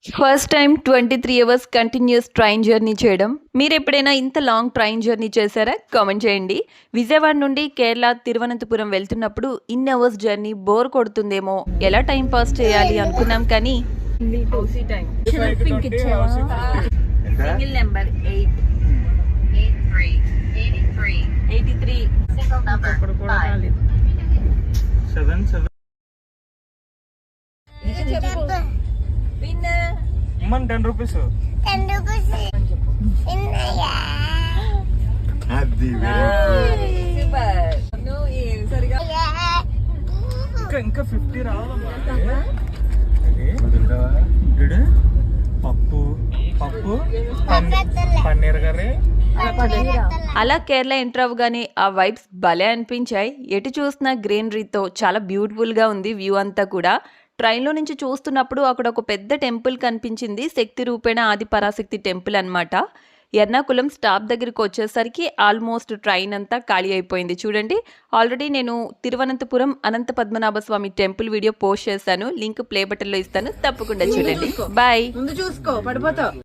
First time 23 hours continuous train journey చేయడం. మీరెప్పుడైనా ఇంత లాంగ్ ట్రైన్ జర్నీ చేశారా? కామెంట్ చేయండి. విజయవాడ నుండి కేరళ తిరువనంతపురం వెళ్తున్నప్పుడు ఇన్ని అవర్స్ జర్నీ బోర్ కొడుతుందేమో, ఎలా టైం పాస్ చేయాలి అనుకున్నాం కానీ సింగిల్ నెంబర్ 83 10 రూపీస్ ఇంకా 50 రావాలమ్మా. పప్పు పన్నీర్ కర్రీ. అలా కేరళ ఎంటర్ అవ్వగానే ఆ వైబ్స్ భలే అనిపించాయి. ఎటు చూసినా గ్రీనరీతో చాలా బ్యూటిఫుల్గా ఉంది వ్యూ అంతా కూడా. ట్రైన్లో నుంచి చూస్తున్నప్పుడు అక్కడ ఒక పెద్ద టెంపుల్ కనిపించింది. శక్తి రూపేణ ఆది పరాశక్తి టెంపుల్ అన్నమాట. ఎర్నాకుళం స్టాప్ దగ్గరికి వచ్చేసరికి ఆల్మోస్ట్ ట్రైన్ అంతా ఖాళీ అయిపోయింది. చూడండి, ఆల్రెడీ నేను తిరువనంతపురం అనంత పద్మనాభ స్వామి టెంపుల్ వీడియో పోస్ట్ చేశాను. లింక్ ప్లే బటన్లో ఇస్తాను, తప్పకుండా చూడండి. బాయ్.